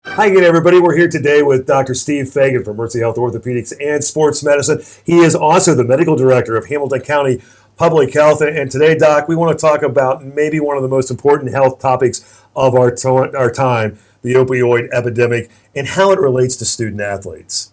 Hi again, everybody. We're here today with Dr. Steve Feagin from Mercy Health Orthopedics and Sports Medicine. He is also the medical director of Hamilton County Public Health. And today, Doc, we want to talk about maybe one of the most important health topics of our time, the opioid epidemic, and how it relates to student athletes.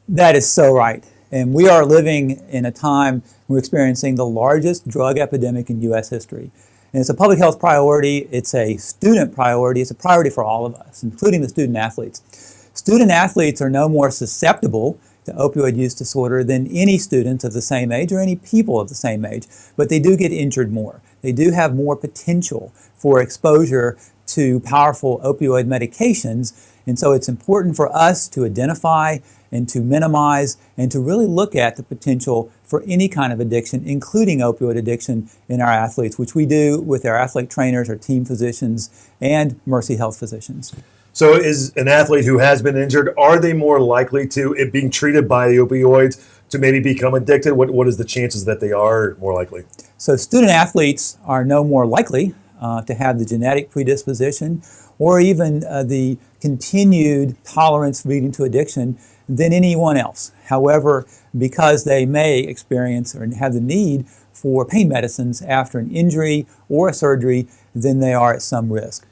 That is so right. And we are living in a time we're experiencing the largest drug epidemic in U.S. history. And it's a public health priority, it's a student priority, it's a priority for all of us, including the student athletes. Student athletes are no more susceptible to opioid use disorder than any students of the same age or any people of the same age, but they do get injured more. They do have more potential for exposure to powerful opioid medications, and so it's important for us to identify and to minimize and to really look at the potential for any kind of addiction, including opioid addiction in our athletes, which we do with our athlete trainers, our team physicians, and Mercy Health physicians. So is an athlete who has been injured, are they more likely to it being treated by the opioids to maybe become addicted? What is the chances that they are more likely? So student athletes are no more likely to have the genetic predisposition or even the continued tolerance leading to addiction than anyone else. However, because they may experience or have the need for pain medicines after an injury or a surgery, then they are at some risk.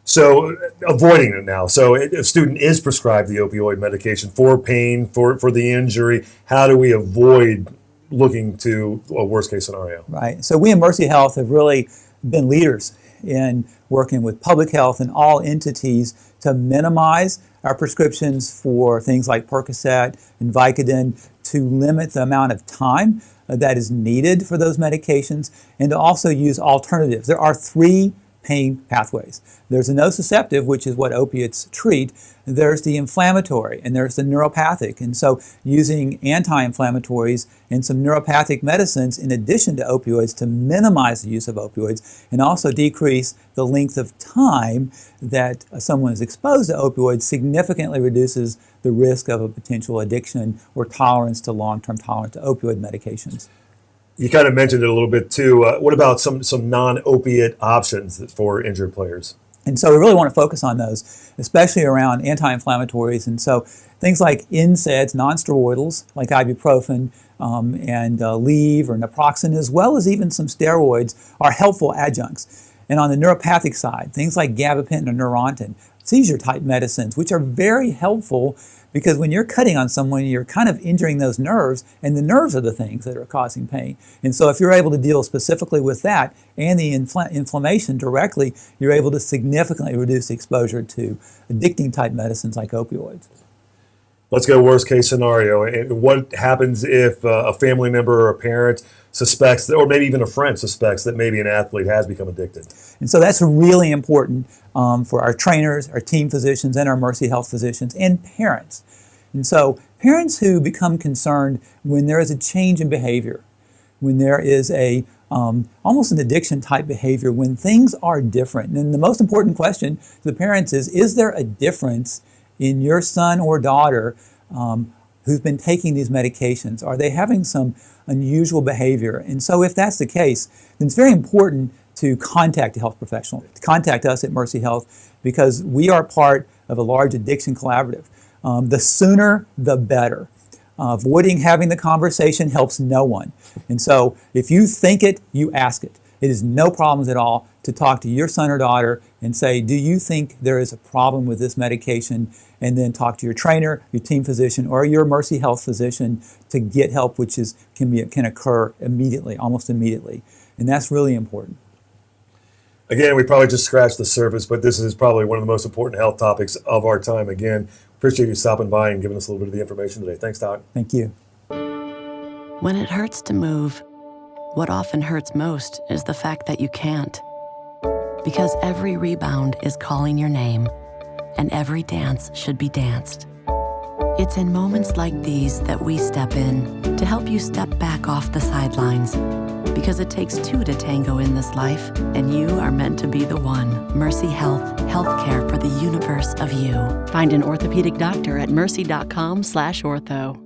So avoiding it now. So if a student is prescribed the opioid medication for pain, for the injury, how do we avoid looking to a worst case scenario? Right. So we in Mercy Health have really been leaders in working with public health and all entities to minimize our prescriptions for things like Percocet and Vicodin, to limit the amount of time that is needed for those medications, and to also use alternatives. There are three pain pathways. There's the nociceptive, which is what opiates treat. There's the inflammatory, and there's the neuropathic. And so using anti-inflammatories and some neuropathic medicines in addition to opioids to minimize the use of opioids and also decrease the length of time that someone is exposed to opioids significantly reduces the risk of a potential addiction or tolerance to long-term tolerance to opioid medications. You kind of mentioned it a little bit too. What about some non-opiate options for injured players? And so we really want to focus on those, especially around anti-inflammatories. And so things like NSAIDs, non-steroidals, like ibuprofen and Aleve or naproxen, as well as even some steroids, are helpful adjuncts. And on the neuropathic side, things like gabapentin or Neurontin, seizure-type medicines, which are very helpful because when you're cutting on someone, you're kind of injuring those nerves, and the nerves are the things that are causing pain. And so if you're able to deal specifically with that and the inflammation directly, you're able to significantly reduce the exposure to addicting-type medicines like opioids. Let's go worst case scenario. And what happens if a family member or a parent suspects, or maybe even a friend suspects that maybe an athlete has become addicted? And so that's really important for our trainers, our team physicians, and our Mercy Health physicians, and parents. And so parents who become concerned when there is a change in behavior, when there is a almost an addiction type behavior, when things are different. And the most important question to the parents is there a difference in your son or daughter who's been taking these medications? Are they having some unusual behavior? And so if that's the case, then it's very important to contact a health professional, to contact us at Mercy Health, because we are part of a large addiction collaborative. The sooner, the better. Avoiding having the conversation helps no one. And so if you think it, you ask it. It is no problems at all to talk to your son or daughter and say, do you think there is a problem with this medication? And then talk to your trainer, your team physician, or your Mercy Health physician to get help, which can occur immediately, almost immediately. And that's really important. Again, we probably just scratched the surface, but this is probably one of the most important health topics of our time. Again, appreciate you stopping by and giving us a little bit of the information today. Thanks, Doc. Thank you. When it hurts to move, what often hurts most is the fact that you can't. Because every rebound is calling your name, and every dance should be danced. It's in moments like these that we step in to help you step back off the sidelines. Because it takes two to tango in this life, and you are meant to be the one. Mercy Health, healthcare for the universe of you. Find an orthopedic doctor at mercy.com/ortho.